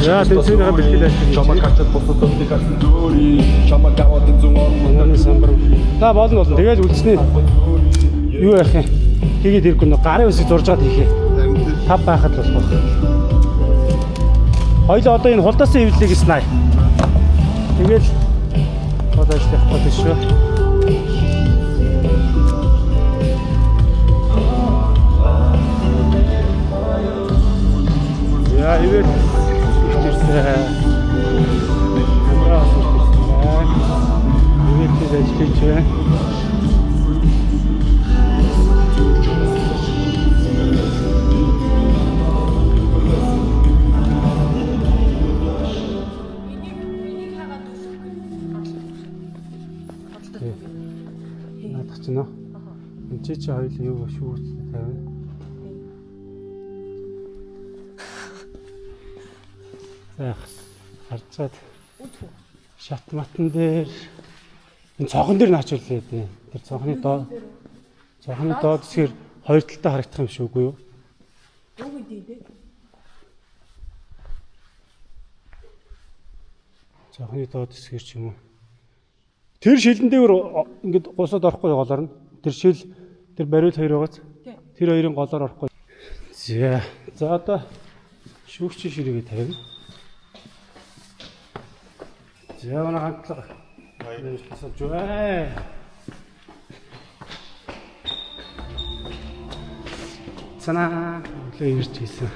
За тэнцэнийхээ бэлтгэл ажил чамаа качаад босоод дигсэн зөри чамаа гаваад зүүн самбар. За болно. Тэгээд үлдсэний юу яах юм? Тэгээд ирэхгүй нөө гарын үсийг зуржгаад хийхээ. Тав байхад болох байх. Хоёул одоо энэ хулдаасан хэвлэлийг снай. Тэгээд одоо ажиллах болно шүү. Я ивэл ирсэн. Ивэл ажиллаж байна. Надад ч нөө. Энд чи хоёул юу шүүртэй тавина. Харцаад шат матан дээр энэ цонхон дээр наачууллаа дээ. Тэр цонхны доод хэсгээр хоёр талтай харагдах юм шүү үгүй юу? Юу гэдэг вэ? Цонхны доод хэсгээр ч юм уу. Тэр шилэн дээр ингээд гусаад орохгүй голоор нь. Тэр шил тэр бариул хоёр байгааз. Тэр хоёрын голоор орохгүй. За одоо шүүгчийн ширээгээ тавина. За манай хандлага. Баярлалаа тасалж байна. Цана өглөө ирж ийсэн.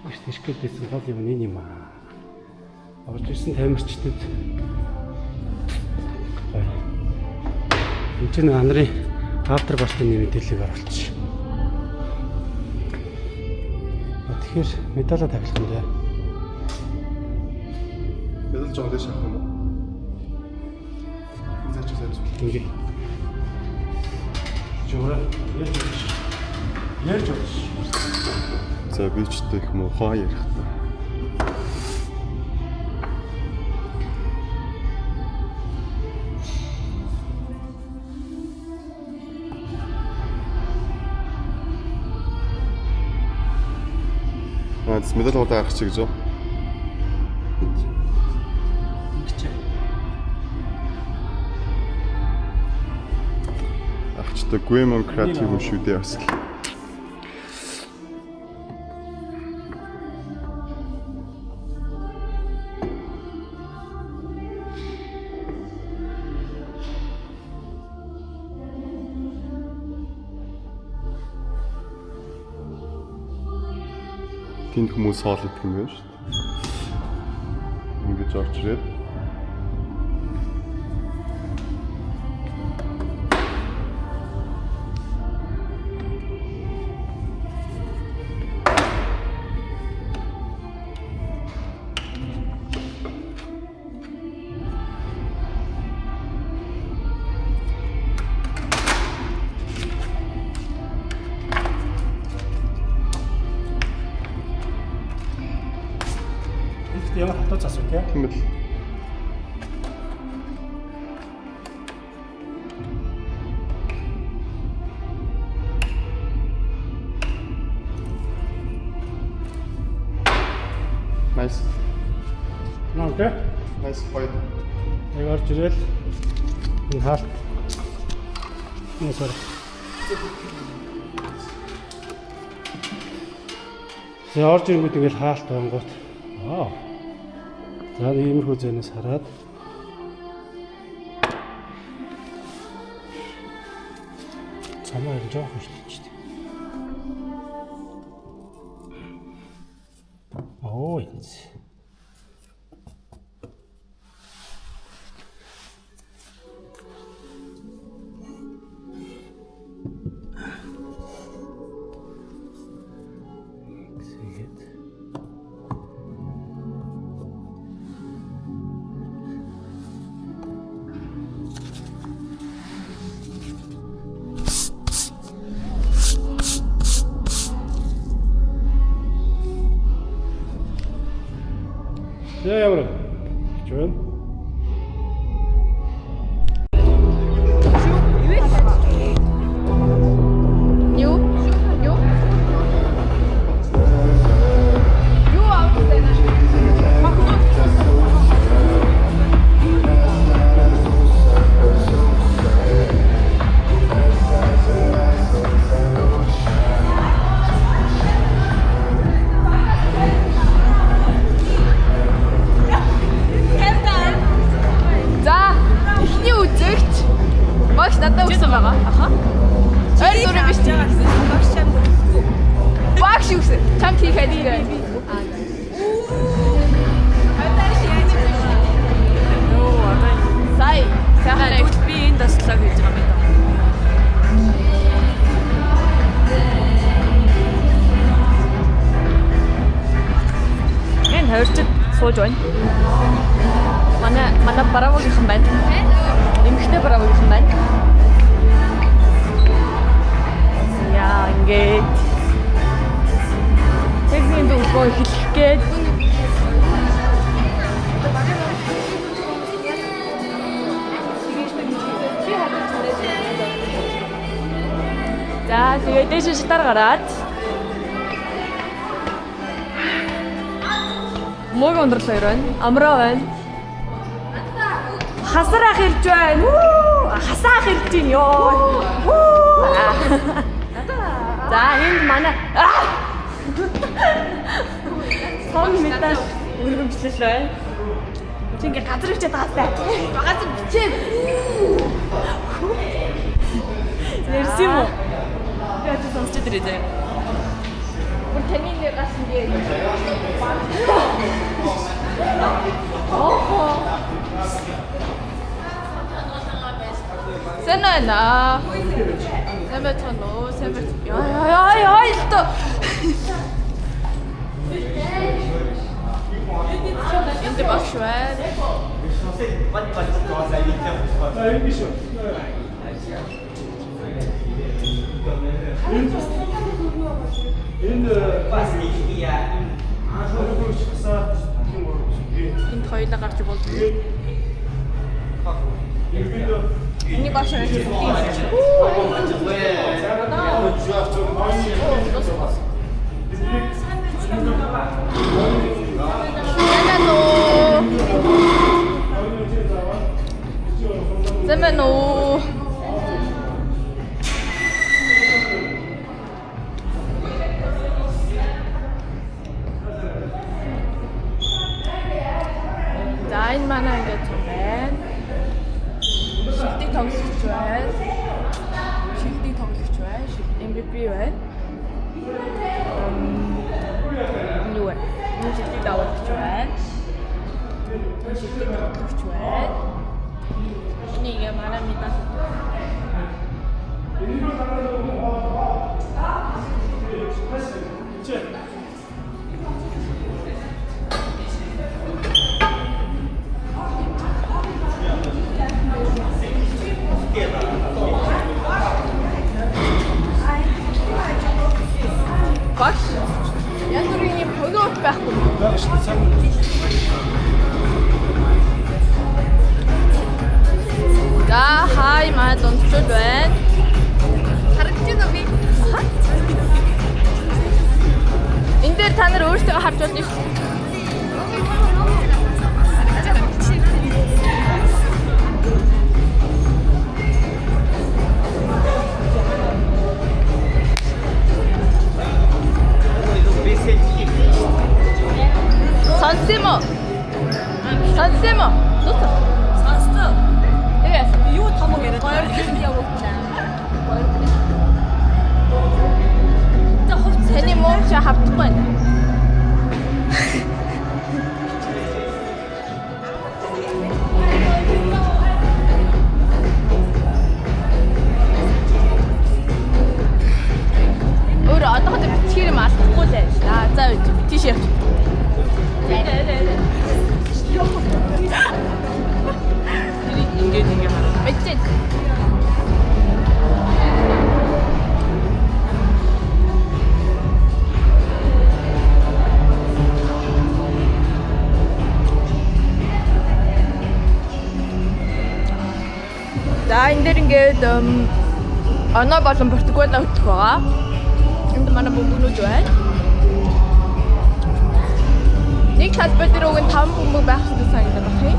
Их дэсэн гол юм юм аа. Орж ирсэн тамирчдад. Энд чинь анарын автор бартын мэдээллийг оруулчих. Тэгэхээр медалаа тавилах юм даа. Медал жоо дэш авах юм уу? Заач заач. Ингээ. Жора ярьж байна. За би ч их муухай ярих та. Медал удаа гарах чи гэж үү? Ахчтай гүмэн креатив шүү дээ бас. Тэнд хүмүүс хоолойд юм байна шүү дээ. Ингэж орж ирээд Ямар хатуу засвар тийм л. Nice. Окей. Nice fight. Яг орж ирэл. Энэ хаалт. Энэ сар. За орж ирэнгүүт тэгэл хаалт бангууд. Аа. За иймэрхүү зэнээс хараад цамаа юм жоох шүү дээ. Оо энэ. Ja, jammer. Schön. Юу? Чанг хийхэд гээ. Нөө одоо сая сайхан би энэ таслаг хийж байгаа юм даа. Энэ хоёрчд сууж байна. Манай бараагийнхан байна. Эмхтэй бараагийнхан байна. Яа ингээд техникийн дүүгөө хэлэх гээд за тэгээд дэше шатар гараад мог өндөрлөө байна. Амраа байна. Хасраах ирж байна. Хасаах ирж байна ёо. За энд манай сон мэдээ өргөмжлөл байна. Чи ингээ газар ичээд байгаа сте. Газар бичээ. Ярси юм уу? Яг ч сонсч дэрээ заяа. Бүр таны нэг гас ингээ. Сэнэна. Сэмэтэнэ, сэмэт. Яа, илто. Энд багш байна. Энд хоёулаа гарч болдог. Энийг багш байна. Зэмэнэ. За энэ манай ингэж байна. Шилдэг тоглогч байна. MVP байна. Юу вэ? Шилдэг тоглогч байна. Шилдэг тоглогч байна. Нэг манай мэдээ. Багш яг бүрийн хөгөөт байхгүй. За хай маа донцод байна. Харагдчихна би. Энд дээр та нар өөрсдөө харж байна шүү. Сонсимо. Сонсимо. Дуусах. Сонсоо. Тэгээс юу томог яриад баяр хэлж явуулнаа. За хувц таны мууч хавдахгүй байна. Өөр одоохонд бичгээр юм алдахгүй л байна. За үгүй тийш явчих. Ингээд хараа. Мэдээ. За энэ дэр ингээд оноо болон Португал өгөх байгаа. Энд манай бөмбөгнүүд байна. Нэг талбай дээр өгөн 5 бөмбөг байх хэрэгтэй санагдаж байна хэ.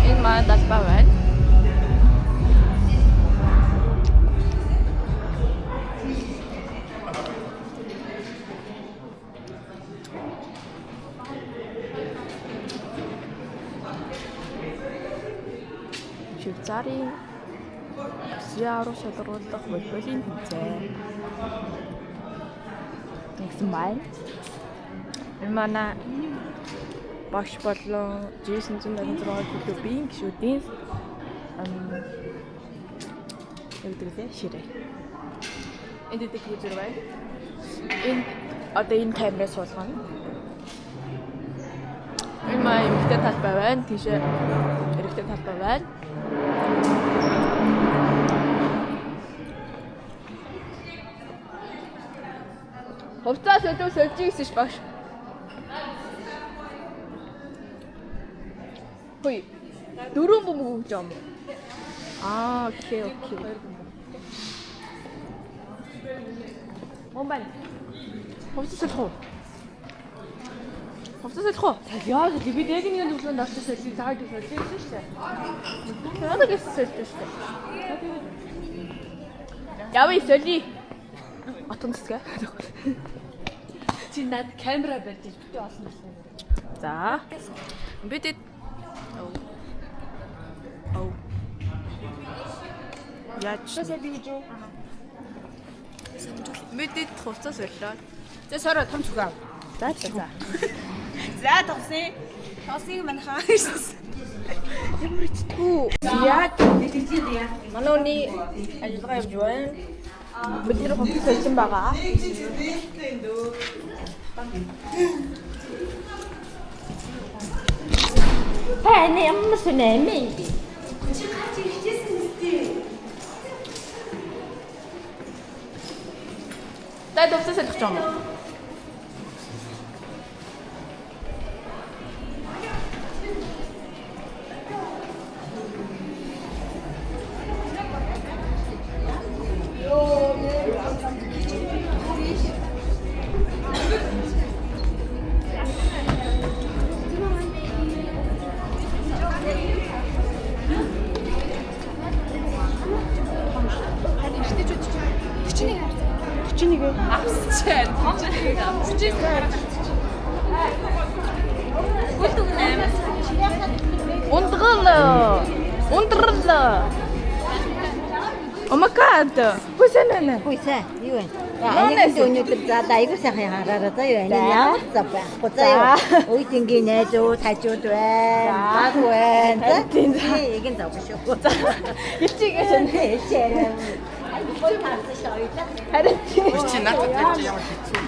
Энэ манай талбай байна. сарын 9-10 шалгаруулах волейболын тэмцээн. Тэгсэн байна. Манай багш болон G926 клубын гишүүдийн өвдөглөө ширээ. Энд дэг үзэр байна. Энд одоо энэ камераа суулгана. Энэ маа эмэгтэй талбай байна. Тийшээ эрэгтэй талбай байна. Хувцас илүү сольж ийсэн ш багш. Хөөе. Дөрөв бөмбөг өгч юм. Окей. Момбай. Хувцас солих уу? Яа, би яг нэг зөвлөнд авчихсан солих цаад солих шүү дээ. Надад гэсэн солих шүү дээ. Яваа соли. Атон цэцгээ. Чи над камера барьж битээ олно гэсэн. За. Бидэд Яаж бидэд хувцас өрлөө. За сороо том зүг ав. За. За тогсын. Тоосыг манайхаа хийсэн. Ямар ичтгүү. Яг манууны ажиллагаа явж байна. Бид нэр хувцас олсон байгаа. Таны ямар сонирмэ юм бэ? Чи гарч ирчихсэн үстэй. Дай хувцас олох юм уу? Ундрал. Омакад. Хүсэнэ. Хуйсаа юу вэ? Яагаад өнөөдөр заалаа айгуу сайхан хараараа заа юу вэ? Ямар зав байхгүй заа юу? Үеийнгийн найзууд хажууд байна. Баг байна. Эгийн зав шүү. Ичигээ шин. Ичээрээ. Айгуу таарсан шойлоо. Харин Чи надад яаж ямар хийчих.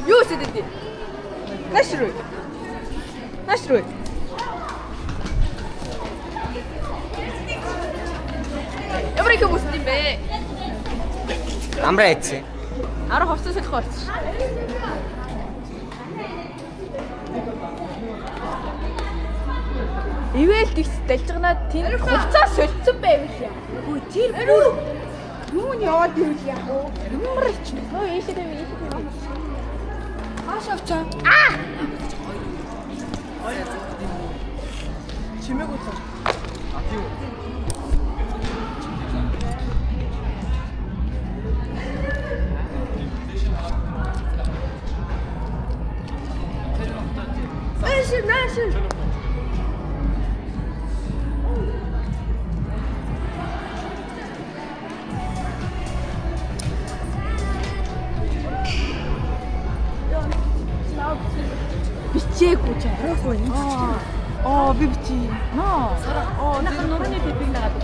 юу сэдэв? Нашруу. Ямар их хүмүүс юм бэ? Амраа ийцээ. 10 хувцас солих болчих. Ивэл тийч далжгнаад тэнд хувцас солилцсон байвал яа. Өө тэр бүр юунд яваад ивэл яах вэ? Ямар ч нөө ийшээ. Хааш авчаа. Чимээг утсан. Тийм үү. Наашир. Бичээгүй ч аргагүй. Би бичээ. Нахад нурууны тэпийг нагаад.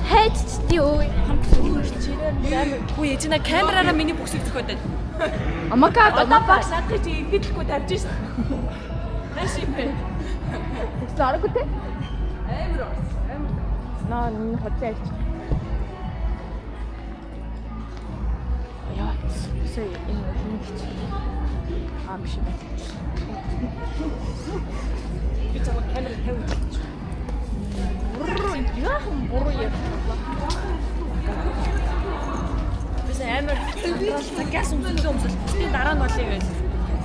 Хайч тий өө. Үгүй ээ чи на камераараа миний бүксийг зөхөөд. Амакад Одоо багш надад чи ингэдэхгүй тавьж шин. Нааш юм бэ? Зараггүй те. Амар. Наа энэ хоцооч. Яа, сая энэ нэг чи. Биш. Би ч камераа тавьж. Буруу яа. Бис амар газ өмсөл. Би дараа нь болъё гэж.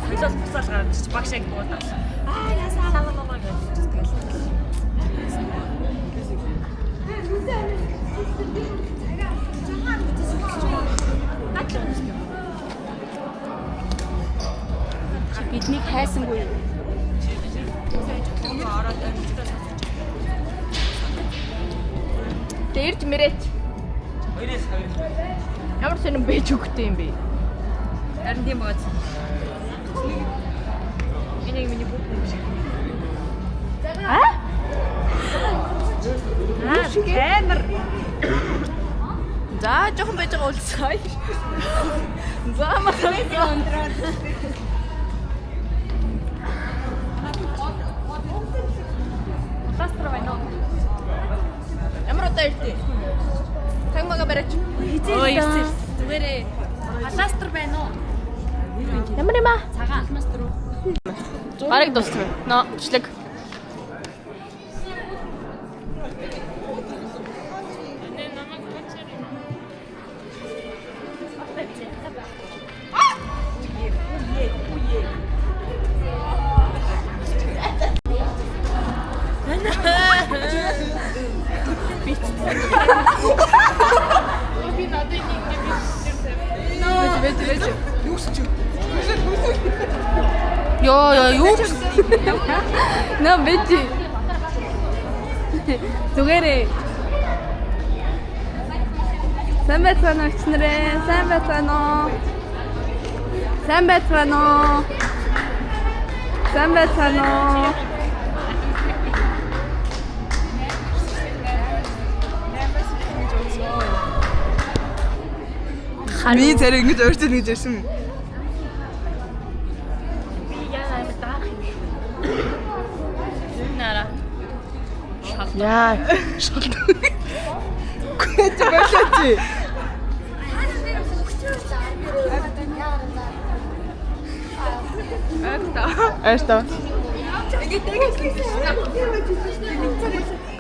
Солиос буцаал гараад чи багш яг дуудаа. Ясаа гэж тэгэл. Биднийг хайсангүй. Ирж мэрээч. Ямар сонирн бэж өгтэй юм бэ? Харин тийм багц. Энийг миний бүх юм шиг. Амар. За жоохон байж байгаа уулзъя. За махаа. Шастр байна уу? Ямар удаа иртээ? Тагмага барач. Ой, зүгээрээ. Шастр байна уу? Ямар юм аа? Цагаан шастр уу? Бараг дуусна. Но, члэг. Яа, юу? На бэти. Зүгээрээ. Сайн байцгаана уу гэнэрээ? Сайн байцгаана уу? Сайн байцгаана уу? Сайн байцгаана уу? Би зэрэг ингэж өөртөө гэж ирсэн. Яа, амар даах юм шүү. Нара. Яа. Күнэж болооч. Эста.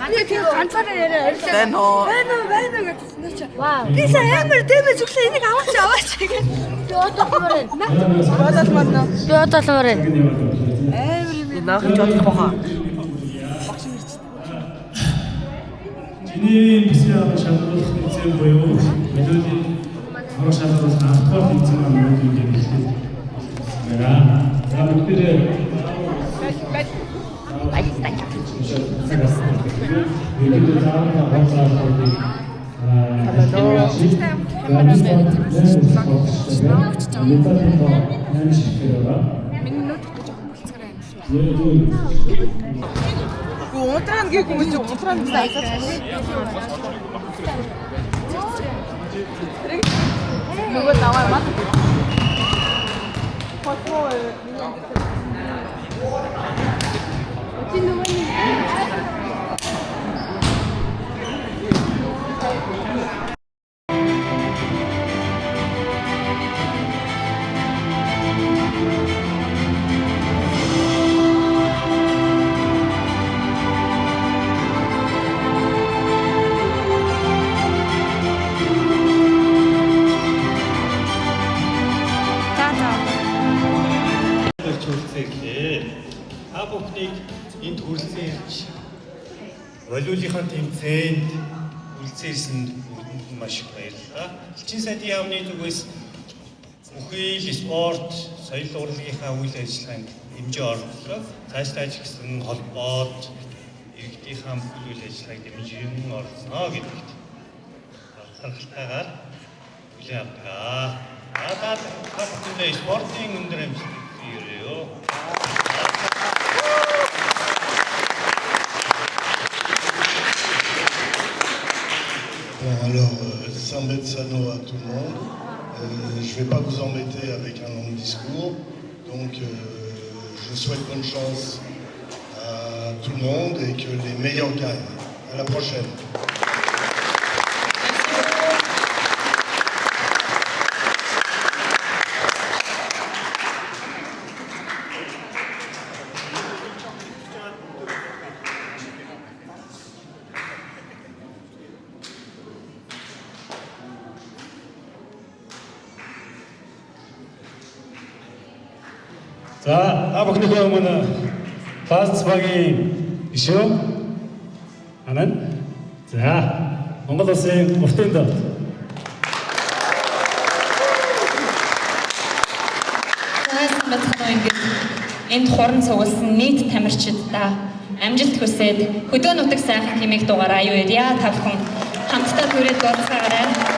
Ганцаараа яриа орилоо. Тэн хоо. Байна гэсэн чи. Вау. Би сая амар дэмэж өглөө энийг аваач гэх. Наах чад баха. Чиний бисээ шалгуулах тэмцээн буюу мэдээллийн орох шалгуулах автогоор тэмцээн мэдээлэл хэлсэн. За бүгдээ Унтран гэх юм чи унтран гэсэн. Нөгөө даваа мат. Та бүхнийг энд хүрэлцэн ирж волейболынхаа тэмцээнд үлдсэн ирсэнд бүгдэнд нь маш их баярлалаа. Элчин сайдын яамны зүгээс бүхэл спорт, соёл урлагийнхаа үйл ажиллагаанд хэмжээ оруулах, цаашлаад гэсэн холбоод иргэдийнхаа бүхэл үйл ажиллагааг хэмжээнд оруулснаа гэдэгт талхалтайгаар хүлээн авдаг. Та бүхэнд спортын өндөр амжилт хүсье. Bon, alors, Saint-Beth Sano à tout le monde. Je ne vais pas vous embêter avec un long discours. Donc, je souhaite bonne chance à tout le monde et que les meilleurs gagnent. À la prochaine. За, та бүхнийхээ өмнө Бааз багийн гишүүн анан за Монгол Улсын уртын дот энд хорон цугласан нийт тамирчидаа амжилт хүсээд хөдөө нутаг сайхан хэмээх дугаараа юу ярья та бүхэн хамт хамтдаа түрээд болцгаагаарай.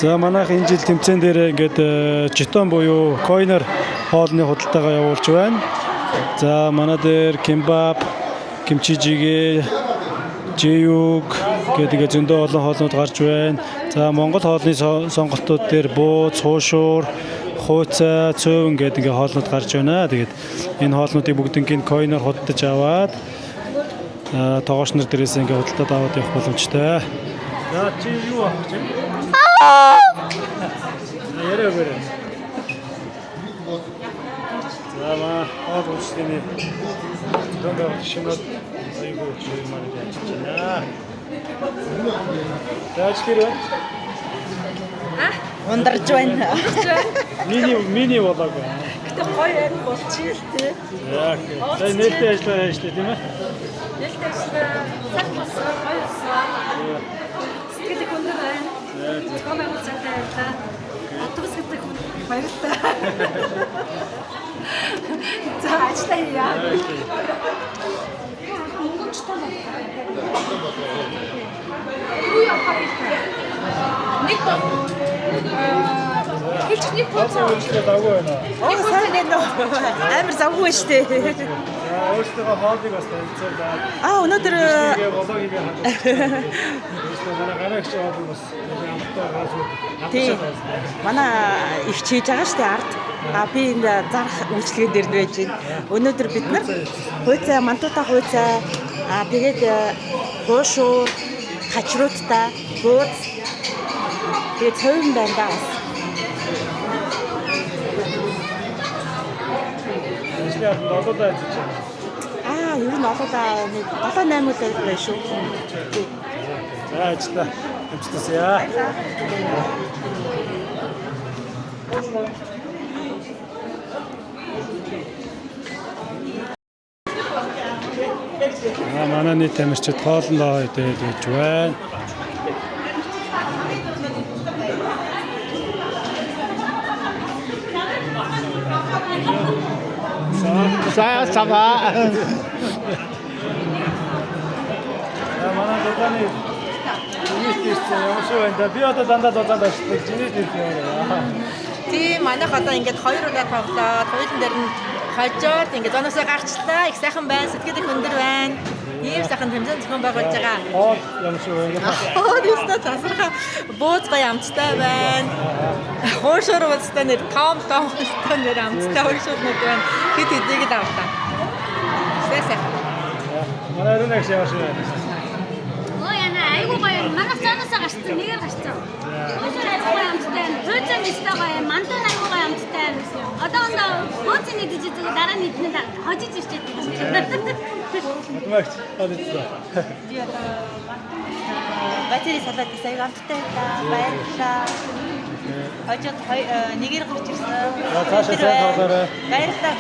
За манайх энэ жил тэмцээн дээр ингээд жетон буюу койнер хоолны худалдаагаа явуулж байна. За манай дээр кимбап, кимчижигээ, Жиюг гэдэг зөндөө олон хоолнууд гарч байна. За Монгол хоолны сонголтууд дээр бууз, хуушуур, хууцаа, цөөвн гэдэг ингээ хоолнууд гарч байна. Тэгээд энэ хоолнуудыг бүгднийг койноор худалдаж аваад тоогооч нар дээрээс ингээ худалдаад аваад явах боломжтой. За чи юу авах гэж байна? Ярээ бэрэ. За хоол уушны дөндөө шинод айгуу шиг маань яаж чина. Яаж хэрэг? Ундарч байна. Мини болоог. Гэтэ гоё юм болчих л тээ. Яг. За нээлттэй ажиллаа яаж тийм ээ? Нээлттэй ажиллаа. Цаг болсон, гоё болсон. Сэтгэл өндөр байна. Комент үзэлтэй байлаа. Автобус гэдэг хүн баяртай. За ажиллаа яа. Юу явах вэ? Нэг хэлчний фото давгүй байна. Сайн байна уу? Амар завгүй шүү дээ. Өөртөө хоолыг бас танилцуулаад. Өнөөдөр Вологийг хадгалсан. Манай гарагч хоолыг бас амттай газар манай их хийж байгаа шүү дээ ард. Би энэ зарах үйлчлэгэн дээр байж байна. Өнөөдөр бид нар хууцаа, мантуута хууцаа, тэгээд хуушуур, хачрууттай, бууз, тэгээд цөөвн байна даа. Олоодаа ажиллаж байна. Ер нь олоодаа 7-8 үйл байна шүү. За ажиллаа. Амжилтасаа. Манай нийт тамирчид хоолндоо идээд байж байна. Сава. Манай доданы жинистээс явшгүй байна. Би одоо дандаа додаад очдог жинист ирсэн. Тийм манайх одоо ингээд 2 удаа тоглоод хоёулын дээр нь хожоод ингээд зоноосоо гарчлаа. Их сайхан байна. Сэтгэл их өндөр байна. Ийм сайхан тэмцээн зохион байгуулж байгаа. Хоол явшгүй байна. Өөрөөсөө засархаа бууз гоё амттай байна. Хуушуур уустай нэр том уустай нэр амттай хуушуурнууд байна. Хэд хэдийг л авлаа. Сайхан. Манай өрөөг явшгүй байна. Айгуу гоё. Манайх цаанаасаа гарсан, нэгээр гарсан. Хуушуур айгуу гоё амттай. Хөөцөн бистэй гоё. Мантун айгуу гоё амттай. Одоо бууцын идэж байгаа дараа нь идэнэ хожиж ирчээд байна. Магц олдсон. Би одоо бацри салат сайн амттай баярлалаа. Хожоод нэгээр гарч ирсэн. Цаашаа сайн тоглоорой. Баярлалаа.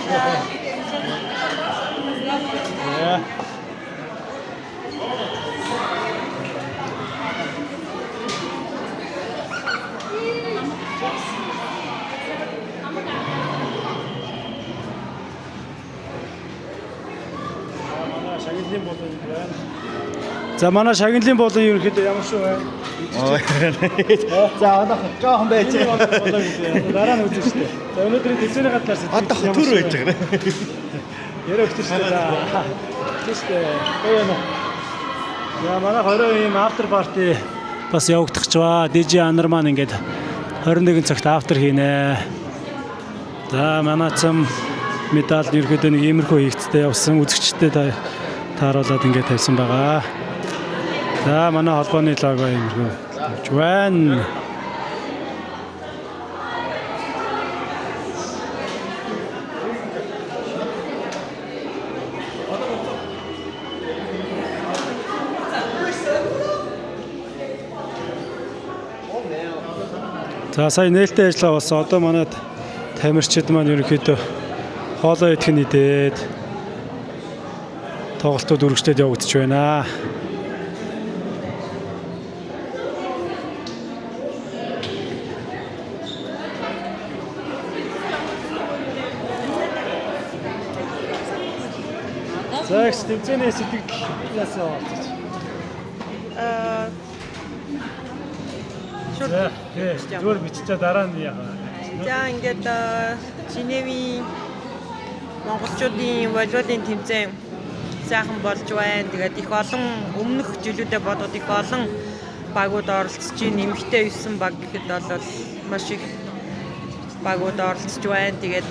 За манай шагналын болон ерөнхийдөө ямар шүү вэ? За одоо жоохон байж. Дараа нь үзэн штэ. За өнөөдрийн тэмцээний гадлаас Одоо төр байж байгаа. Ярэ өгч штэ. Штэ. Гоёно. За манай 20 ийм after party бас явагдах ч ба. DJ Анар маань ингээд 21 цагт after хийнэ. За манай цам медаль ерөнхийдөө нэг иймэрхүү хийгцтэй явсан үзэгчтэй тааруулаад ингээд тавьсан байгаа. За манай холбооны лого иймэрхүү байна. За сая нээлттэй ажиллагаа болсон. Одоо манай тамирчид маань ерөнхийдөө хоолоо идэх нь идээд тоглолтууд үргэлжлээд явагдаж байна. Загс тэмцээний сэтгэл яасан болчих. Зүгээр биччихээ дараа нь яах вэ? За ингээд Женевийн монголчуудын волейболын тэмцээн сайхан болж байна. Тэгээд их олон өмнөх жилүүдэд бодоод их олон багууд оролцож байна. Нэмэгтэй 9 баг гэхэд бол маш их багууд оролцож байна. Тэгээд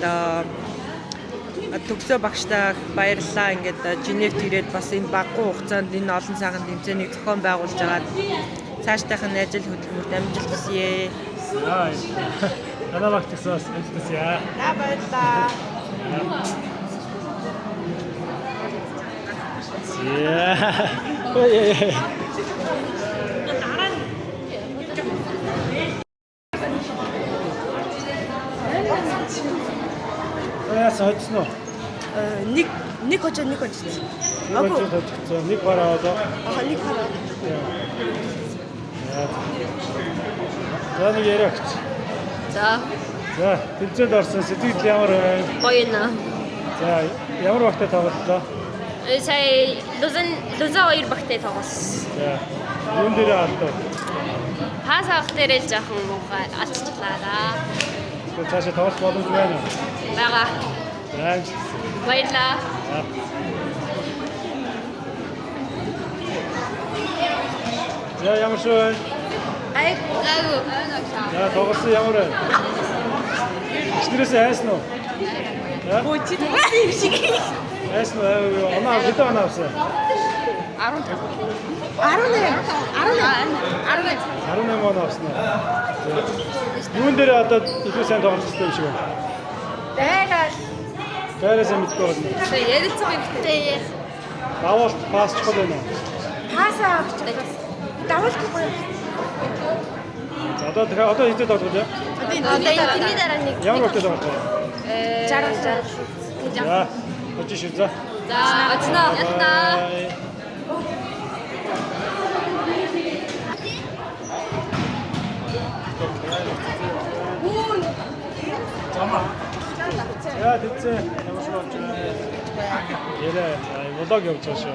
төгсөө багштай баярлалаа. Ингээд Женевт ирээд бас энэ баггүй хугацаанд энэ олон сайхан тэмцээнийг зохион байгуулж агаад цаашдынх нь ажил хөдөлмөрт амжилт хүсье. Танаа багтсаас амжилт хүсье. Баярлалаа. Хоцсон уу? Нэг хожоо. Нэг бараа одоо. Нэг хараа. За нэг яригч. За. За, тэмцээнд орсон сэтгэл ямар байна? Гоё нэ. За, ямар багтаа тоглолоо? Сая луза 2 багтай тоглосон. За. Юун дээр алдав? Пас авах дээр л жоохон муухай алцчихлаа да. Тэгээд цаашаа тоглох боломж байна уу? Бага. За. Баярлаа. За, ямар шүү? Айгуу. За, тоглосон ямар байна? Чирээс айсан уу? Ой, чи тэгсэн юм шиг. Айсан уу? Оноо хэдэн оноо авсан? 18 оноо авсан уу? Юун дээр одоо илүү сайн тоглосон юм шиг байна? Дээрээс мэдгүй байна. Сая ярилцсан юм хэрэгтэй. Давуулт пас чухал байна уу? Пасаа авчихдаг. Давуулахгүй. За, одоо хэдээд тоглох вэ? Одоо энэ тэрний дараа нэг Ямар багтаа тоглох вэ? 60. За, очиж шүү. За. За, очно. Ятна. За, тэцээ. Ямар шүү болж байна? Ярэ, влог явуулж байгаа шүү.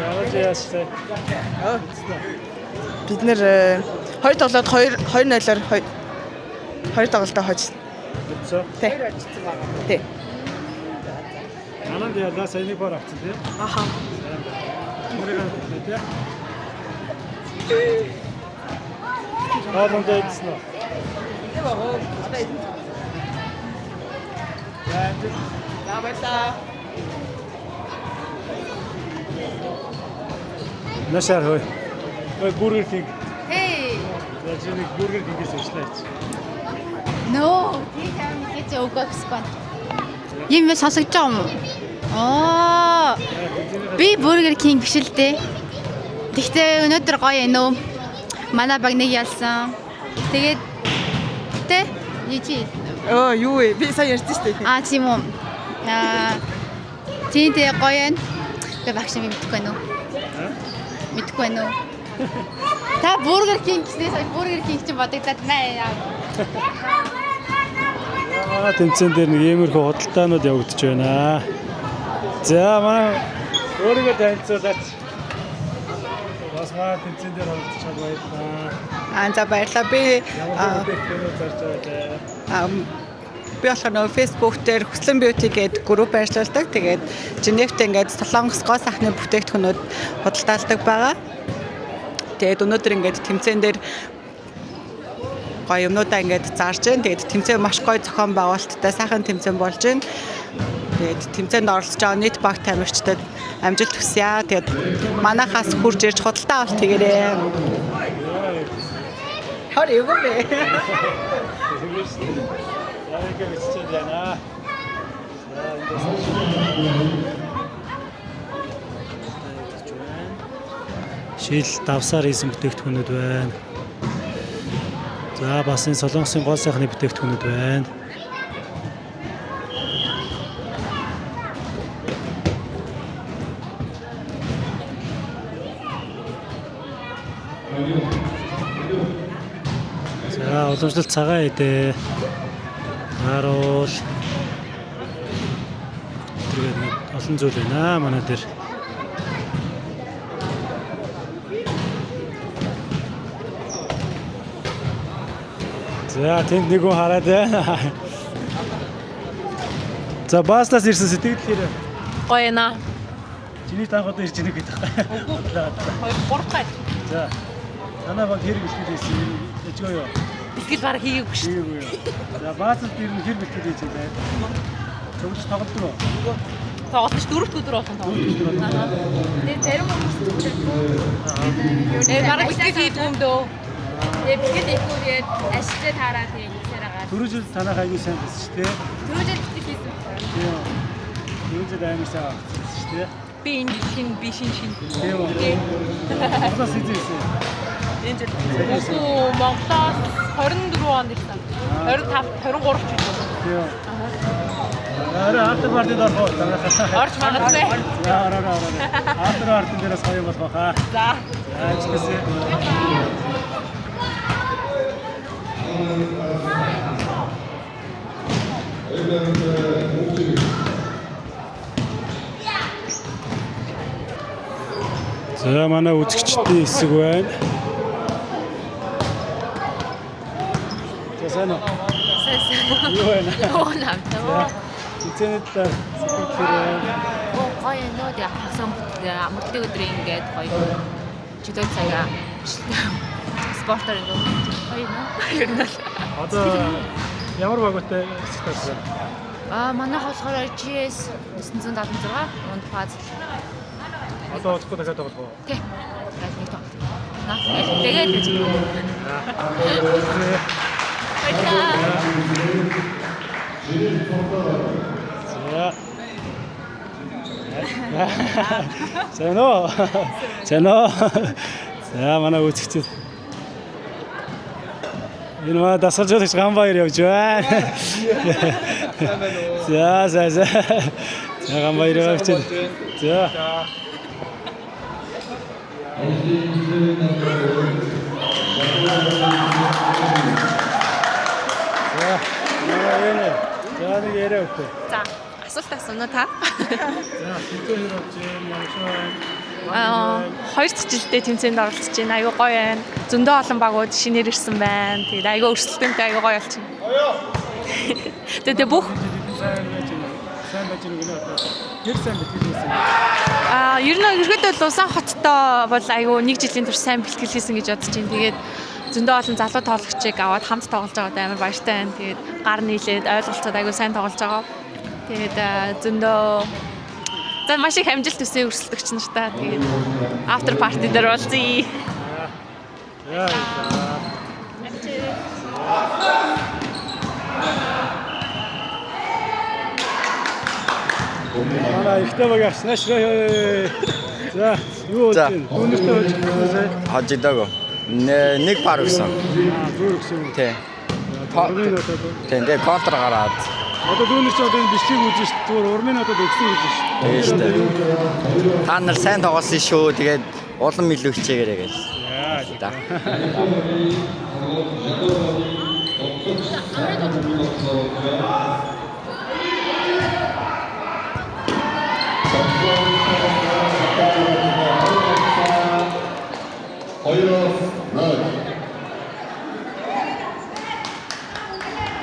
Яаж яастай? Бид нэр 2 тоглоод 2-0-оор 2 тоглолтоо хожсон. Тэцээ. Тий. Ананд яа сая нэг баар авсан тий? Аха. Мөрөг тий? Хаалт дэйсэн үү? Баярлалаа. Нашаар хой. Ой, Burger King. Hey. За, чи нэг Burger King-ээс уучлаач. No. Тийм гэж өгөхсгүй. Юм сонсогдож байгаа юм уу? Аа. Би Burger King биш л дээ. Гэхдээ өнөөдөр гоё энэ үү? Манай баг нэг ялсан. Тэгээд тэ чи Юу вэ? Би сая ярьсан шүү дээ. тийм үү. Тийм дээ гоё энэ. Би багш юм мэдгүй байна уу? Мэдгүй байна уу? Та Burger King гэснээс Burger King чинь бодогдоод байна. Манай тэмцээн дээр нэг иймэрхүү худалдаанууд явагдаж байна. За, манай өөрийгөө танилцуулаач. Бас манай тэмцээн дээр оролцож баярлалаа. За баярлалаа. Би би болохоор Facebook дээр Хүслэн Beauty гэдэг групп ажилладаг. Тэгээд Женевт ингээд Солонгос гоо сайхны бүтээгдэхүүнүүд худалдаалдаг байгаа. Тэгээд өнөөдөр ингээд тэмцээн дээр гоё юмнуудаа ингээд зарж байна. Тэгээд тэмцээн маш гоё зохион байгуулалттай сайхан тэмцээн болж байна. Тэгээд тэмцээнд оролцож байгаа нийт баг тамирчдад амжилт хүсье. Тэгээд манайхаас хурж ирж худалдаа авалт хийгээрэй. Хор юу бэ? Шил давсаар хийсэн бүтээгдэхүүнүүд байна. За, бас энэ Солонгосын гол сайхны бүтээгдэхүүнүүд байна. За, уламжлалт цагаан идэ. Харуул. Тэгээд олон зүйл байна манай дээр. За, тэнд нэг хүн хараад байна. За, баастаас ирсэн сэтгэл хэрэг. Гоё нэ. Чиний танх одоо ирж ийнэ гэдэг байна. Үгүй. 2 3 гал. За. Танаа баг хэрэг бэлтгэл хийсэн юм. Дэжгөө юу? Бэлтгэл бараг хийгээгүй шүү. Хийгээгүй юу. За баазалд ер нь хэр бэлтгэл хийж байна. Төгс тоглодог уу? Тоглож 4 өдөр болсон тоглож. Тэгээ зарим хүмүүс Бараг бэлтгэл хийдэг юм дөө. тэгээ бэлтгэл хийхгүй тэгээд ашигтай таараа тэгээд хийсээр байгаа. Түрүү жил танаа хаягийн сайн байсан шүү дээ. Түрүү жил бэлтгэл хийсэн. Тийм. Түрүү жил амар сайн болсон шүү дээ. Би энэ шинэ би шинэ. Тийм үү. Монголоос хийсэн. Энэ жил Монголоос 24 онд ирсэн. 25 23 ч юм. Тийм. Араа артын партид орох. Орч магадгүй. Араа. Артын дээрээс гоё болох хаа. За. Ачгасээ. За манай үзэгчдийн хэсэг байна. Тэсэнэ. Юу байна? Оо намтаа. Эцэнэдээр секретэр Гоё нөө дээ хасан амтдаг өдрийн ингээд гоё чөлөө цагаа спортоор ингээд гоё нөө. одоо ямар багтай секретэр? Манайх болохоор GS 976 онд фаз. Одоо оцгоо дахиад тоглох уу? Тий. Нэг тоглох. Тэгээд Зэнэ. За манай үзэгчид. Энэ маа дасгалжуулагч Ганбаяр явж байна. За. За Ганбаяр явж байна. За. За нэг яриа өгөө. За. Асуулт асууна та. За тэмцээн явж Аа 2 жилдээ тэмцээнд оролцож байна. Аюу гоё байна. Зөндөө олон багууд шинээр ирсэн байна. Тэгээд аюу өрсөлдөөнтэй аюу гоё болчихно. Тэгээд бүх сайн байж гэнэ одоо. Хэр сайн бэлтгэлсэн. ер нь ерөөдөө Улаан хоттой бол аюу 1 жилийн турш сайн бэлтгэл хийсэн гэж бодож байна. Тэгээд зөндөө олон залуу тоглогчийг аваад хамт тоглож байгаад амар баяртай байна. Тэгээд гар нийлээд ойлголцоод аюу сайн тоглож байгаа. Тэгээд зөндөө за маш их амжилт төсөө өрсөлдөгч нар та. Тэгээд after party дээр уулзъя. Манай ихтэй багаас наашраа. За, юу вэ? Түүнэртэй болж гисэн. Хажидаагүй. Нэг пар өгсөн. Бүр өгсөн. Тий. Тэгээ контр гараад. Одоо түүнэр чи одоо энэ бичлэг үзэн шүү. Зүгээр урмын одоо өгсөн гэж шүү. Тэгээ шүү дээ. Та нар сайн тоглосон шүү. Тэгээд улам илүү хичээгээрэй гэж.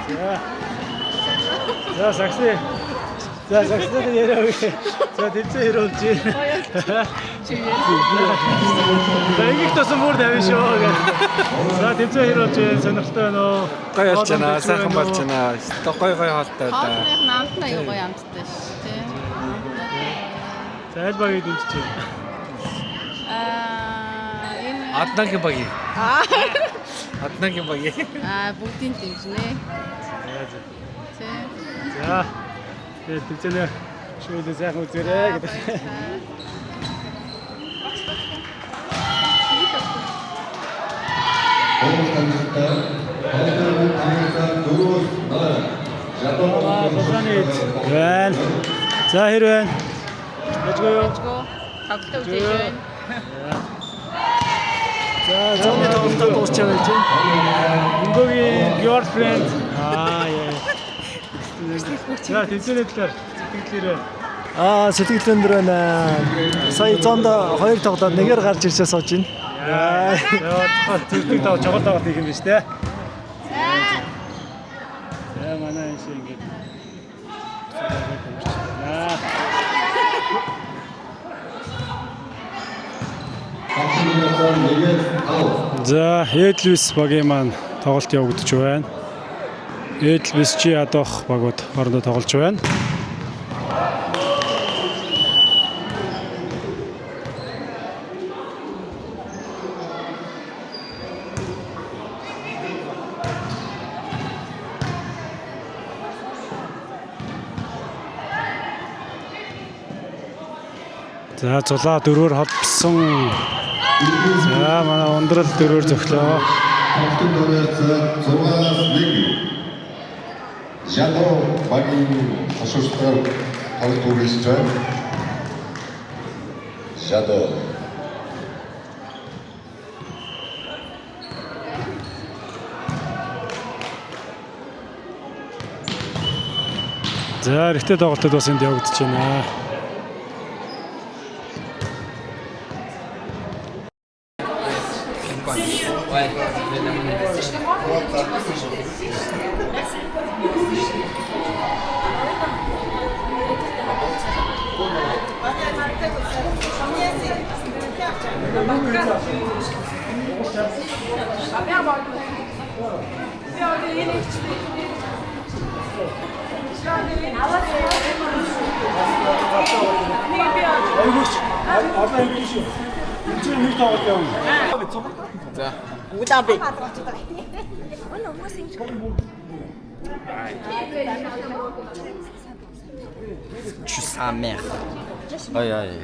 Яа. За сакси. За саксид яриа үгүй. За тэмцээ хэрүүлж байна. За их тосон бүр давь шүү гэх. За тэмцээ хэрүүлж байна. Сонирхолтой байна уу? Гоё болж байна. Сайхан болж байна. Гоё хоолтой да. хоолны намтнаа юу гоё амттай шүү тий. За аль багийг дэмжиж байна? Энэ Аднагийн багийн. Аднагийн багийн. бүгдийн дэмжнэ. За. Тэгээд тэмцэнэ шүүл сайхан үзээрэй гэдэг. Вэн. За хэрвэн. Яжгоо. Тоглолтоо үзэж байна. За зооны тоглолтоо дуусч байгаа юм. Ингогийн girlfriend. Яа. За тэнцэнэ талаар сэтгэлээрээ. Сэтгэлэн дээр байна. Сая зонд 2 тоглоод нэгээр гарч ирсээ сууж байна. Яа. Зүрхний тав жогол тавт их юм биш те. За манай энэ шиг ингээд. За, Эдлвис багийн маань тоглолт явагдаж байна. Эдлвис чи адах багууд орондоо тоглож байна. За, зулаа дөрөөр холбосон. За, манай ундрал дөрөөр зөглөө. Автон дөрөөс 6-аас 1. Жадо багийн хошуустаар тоглолт үргэлжлэж байна. Жадо. За, эрэгтэй тоглолтод бас энд явагдаж байна. За. Удааби. Tu sa mère. Aïe aïe.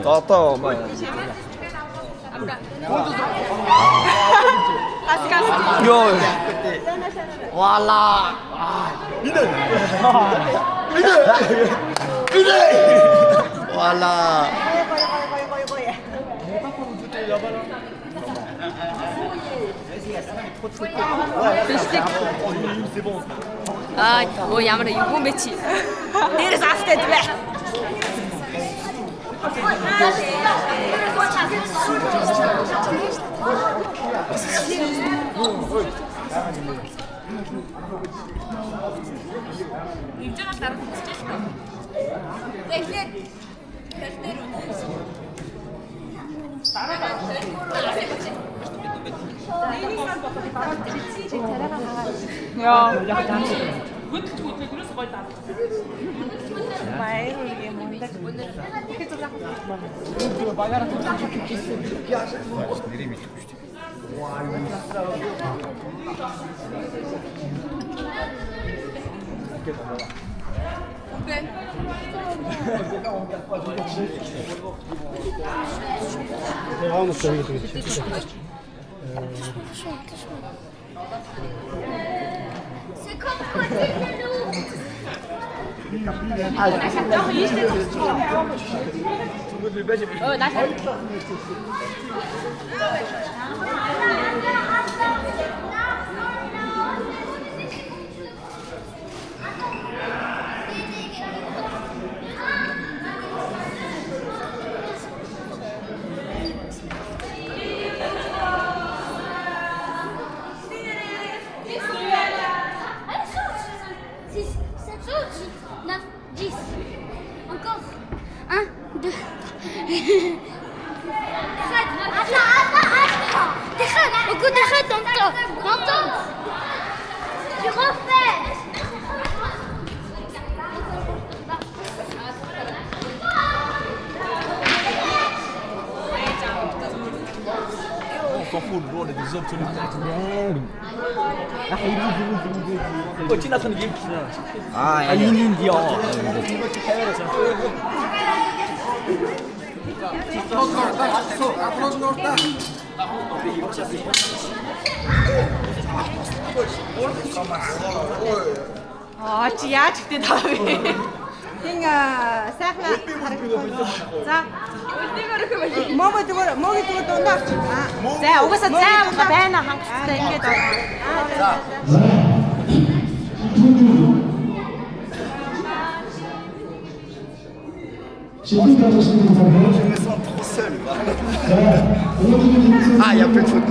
T'entends, moi. Yo. Voilà. Voilà. Аа, оо ямар юм бэ чи? Дээрээс алтай дээ. Имжээс дараа үзчихлээ. Эхлээд хэлтэр үү? Аа чи яаж гэдэг тав вэ? Тин сайхан харагдсан. За. Мөг дундаа. За угаасаа зайга байна хангалттай ингэж байна. Ah, il y a plus de foot.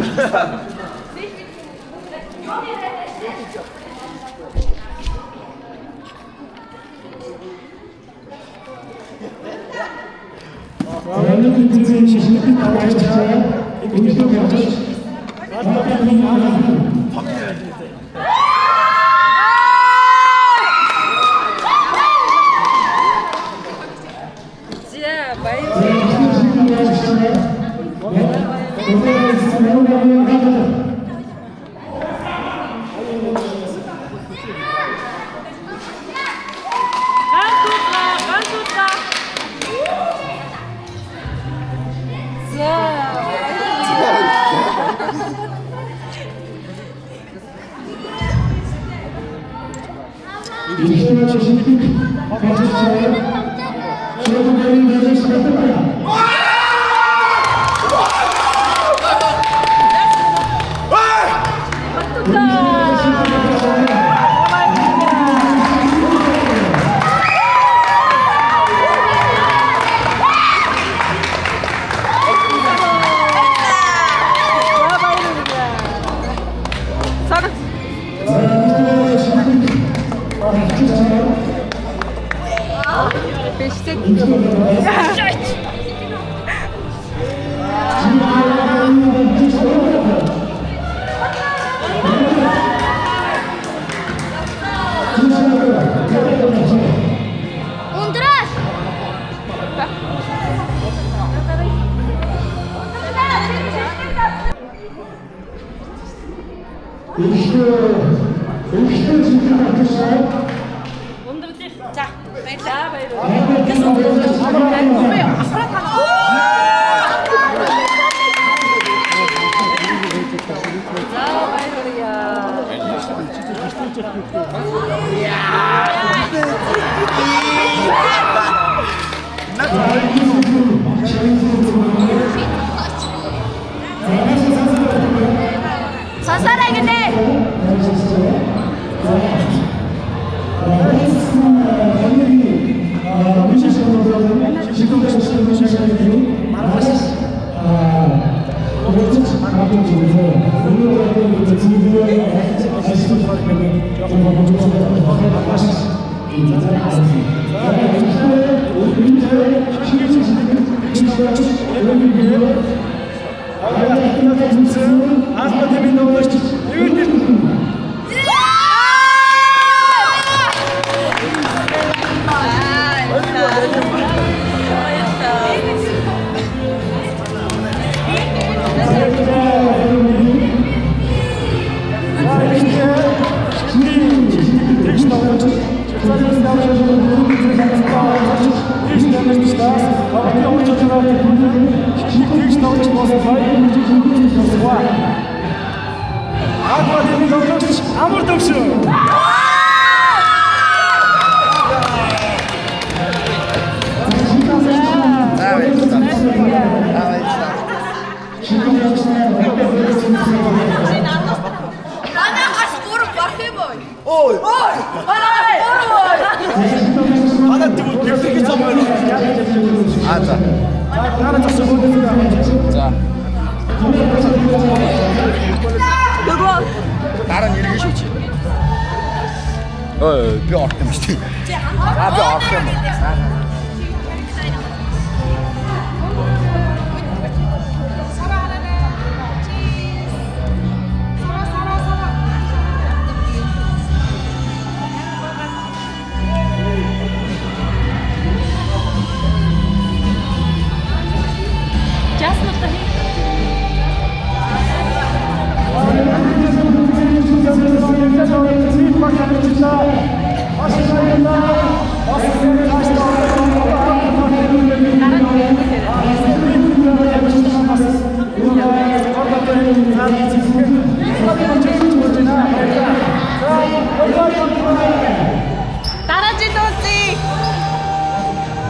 Би орох юм шүү дээ. Би орох юм.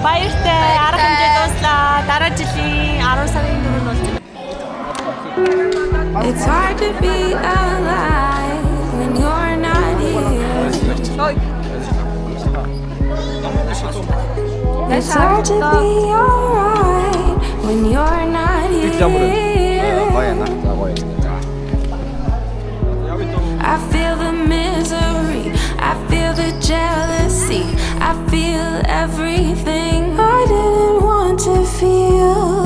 Баяртай арга хэмжээ дууслаа. Дараа жилийн 10 сарын 4-нд болж байна. It's hard to be alive when you're not here. It's hard to be alright when you're not here. I feel the misery, I feel the jealousy, I feel everything I didn't want to feel.